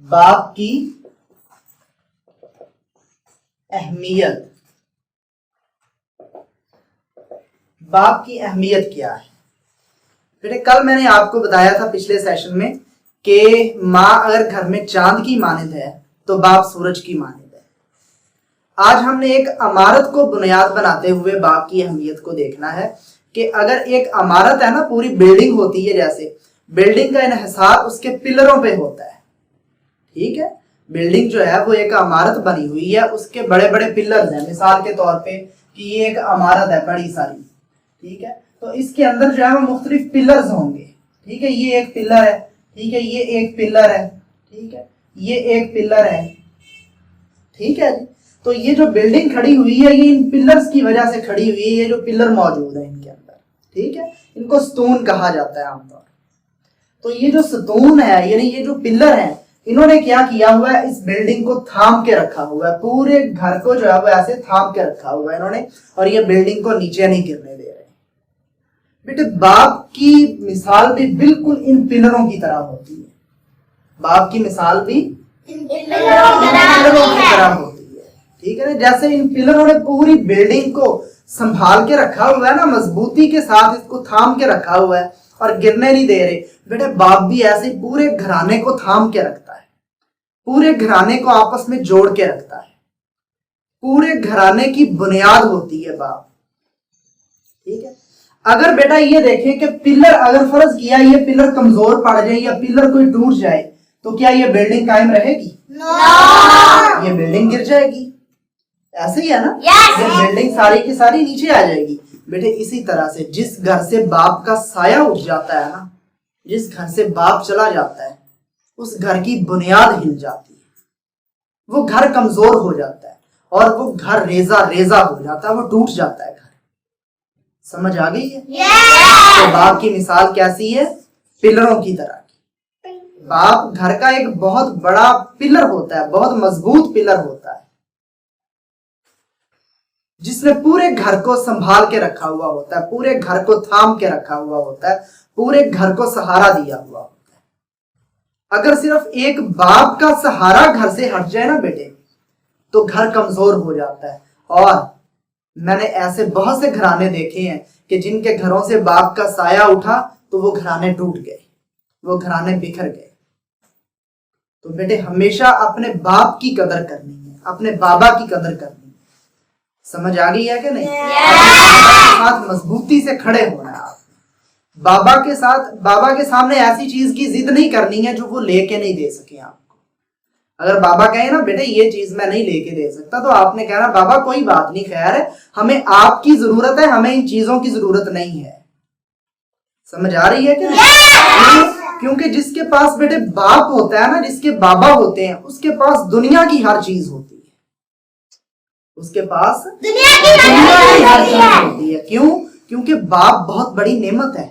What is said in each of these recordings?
باپ کی اہمیت. باپ کی اہمیت کیا ہے؟ بیٹے کل میں نے آپ کو بتایا تھا پچھلے سیشن میں کہ ماں اگر گھر میں چاند کی مانند ہے تو باپ سورج کی مانند ہے. آج ہم نے ایک عمارت کو بنیاد بناتے ہوئے باپ کی اہمیت کو دیکھنا ہے کہ اگر ایک عمارت ہے نا، پوری بلڈنگ ہوتی ہے، جیسے بلڈنگ کا انحصار اس کے پلروں پہ ہوتا ہے. ٹھیک ہے، بلڈنگ جو ہے وہ ایک عمارت بنی ہوئی ہے، اس کے بڑے بڑے پلرز ہیں. مثال کے طور پہ کہ یہ ایک عمارت ہے بڑی ساری، ٹھیک ہے، تو اس کے اندر جو ہے وہ مختلف پلرز ہوں گے. ٹھیک ہے، یہ ایک پلر ہے، ٹھیک ہے، یہ ایک پلر ہے، ٹھیک ہے، یہ ایک پلر ہے. ٹھیک ہے جی، تو یہ جو بلڈنگ کھڑی ہوئی ہے یہ ان پلرز کی وجہ سے کھڑی ہوئی ہے. یہ جو پلر موجود ہیں ان کے اندر، ٹھیک ہے، ان کو ستون کہا جاتا ہے عام طور. تو یہ جو ستون ہے، یعنی یہ جو پلر ہیں، انہوں نے کیا کیا ہوا ہے، اس بلڈنگ کو تھام کے رکھا ہوا ہے. پورے گھر کو جو ہے وہ ایسے تھام کے رکھا ہوا ہے انہوں نے، اور یہ بلڈنگ کو نیچے نہیں گرنے دے رہے. بیٹے باپ کی مثال بھی بالکل ان پلروں کی طرح ہوتی ہے. باپ کی مثال بھی ان پلروں کی طرح ہوتی ہے. ٹھیک ہے نا، جیسے ان پلروں نے پوری بلڈنگ کو سنبھال کے رکھا ہوا ہے نا، مضبوطی کے ساتھ اس کو تھام کے رکھا ہوا ہے اور گرنے نہیں دے رہے. بیٹے باپ بھی ایسے پورے گھرانے کو تھام کے رکھتا ہے، پورے گھرانے کو آپس میں جوڑ کے رکھتا ہے. پورے گھرانے کی بنیاد ہوتی ہے باپ. ٹھیک ہے، اگر بیٹا یہ دیکھیں کہ پلر، اگر فرض کیا یہ پلر کمزور پڑ جائے یا پلر کوئی ٹوٹ جائے تو کیا یہ بلڈنگ قائم رہے گی؟ یہ بلڈنگ گر جائے گی. ایسے ہی ہے نا، یہ بلڈنگ ساری کی ساری نیچے آ جائے گی. بیٹے اسی طرح سے جس گھر سے باپ کا سایہ اٹھ جاتا ہے نا، جس گھر سے باپ چلا جاتا ہے، اس گھر کی بنیاد ہل جاتی ہے. وہ گھر کمزور ہو جاتا ہے اور وہ گھر ریزہ ریزہ ہو جاتا ہے، وہ ٹوٹ جاتا ہے گھر. سمجھ آ گئی ہے؟ تو باپ کی مثال کیسی ہے؟ پلروں کی طرح کی. باپ گھر کا ایک بہت بڑا پلر ہوتا ہے، بہت مضبوط پلر ہوتا ہے، جس نے پورے گھر کو سنبھال کے رکھا ہوا ہوتا ہے، پورے گھر کو تھام کے رکھا ہوا ہوتا ہے، پورے گھر کو سہارا دیا ہوا ہوتا ہے. اگر صرف ایک باپ کا سہارا گھر سے ہٹ جائے نا بیٹے تو گھر کمزور ہو جاتا ہے. اور میں نے ایسے بہت سے گھرانے دیکھے ہیں کہ جن کے گھروں سے باپ کا سایہ اٹھا تو وہ گھرانے ٹوٹ گئے، وہ گھرانے بکھر گئے. تو بیٹے ہمیشہ اپنے باپ کی قدر کرنی ہے، اپنے بابا کی قدر کرنی ہے. سمجھ آ گئی ہے کہ نہیں؟ بابا کے ساتھ مضبوطی سے کھڑے ہونا ہے. آپ بابا کے ساتھ، بابا کے سامنے ایسی چیز کی ضد نہیں کرنی ہے جو وہ لے کے نہیں دے سکے آپ کو. اگر بابا کہیں نا بیٹے یہ چیز میں نہیں لے کے دے سکتا، تو آپ نے کہنا بابا کوئی بات نہیں، خیر ہے، ہمیں آپ کی ضرورت ہے، ہمیں ان چیزوں کی ضرورت نہیں ہے. سمجھ آ رہی ہے کہ نہیں؟ کیونکہ جس کے پاس بیٹے باپ ہوتا ہے نا، جس کے بابا ہوتے ہیں، اس کے پاس دنیا کی ہر چیز ہوتی ہے. اس کے پاس دنیا کی ہر چیز ہوتی ہے. کیوں؟ کیونکہ باپ بہت بڑی نعمت ہے.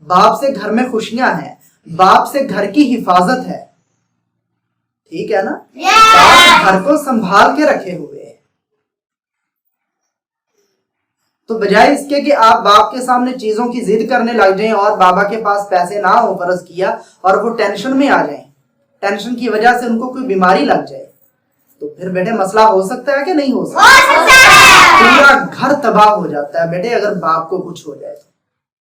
باپ سے گھر میں خوشیاں ہیں، باپ سے گھر کی حفاظت ہے. ٹھیک ہے نا، باپ گھر کو سنبھال کے رکھے ہوئے ہیں. تو بجائے اس کے کہ آپ باپ کے سامنے چیزوں کی ضد کرنے لگ جائیں اور بابا کے پاس پیسے نہ ہو فرض کیا اور وہ ٹینشن میں آ جائیں، ٹینشن کی وجہ سے ان کو کوئی بیماری لگ جائے، تو پھر بیٹے مسئلہ ہو سکتا ہے کہ نہیں ہو سکتا؟ پورا گھر تباہ ہو جاتا ہے بیٹے اگر باپ کو کچھ ہو جائے.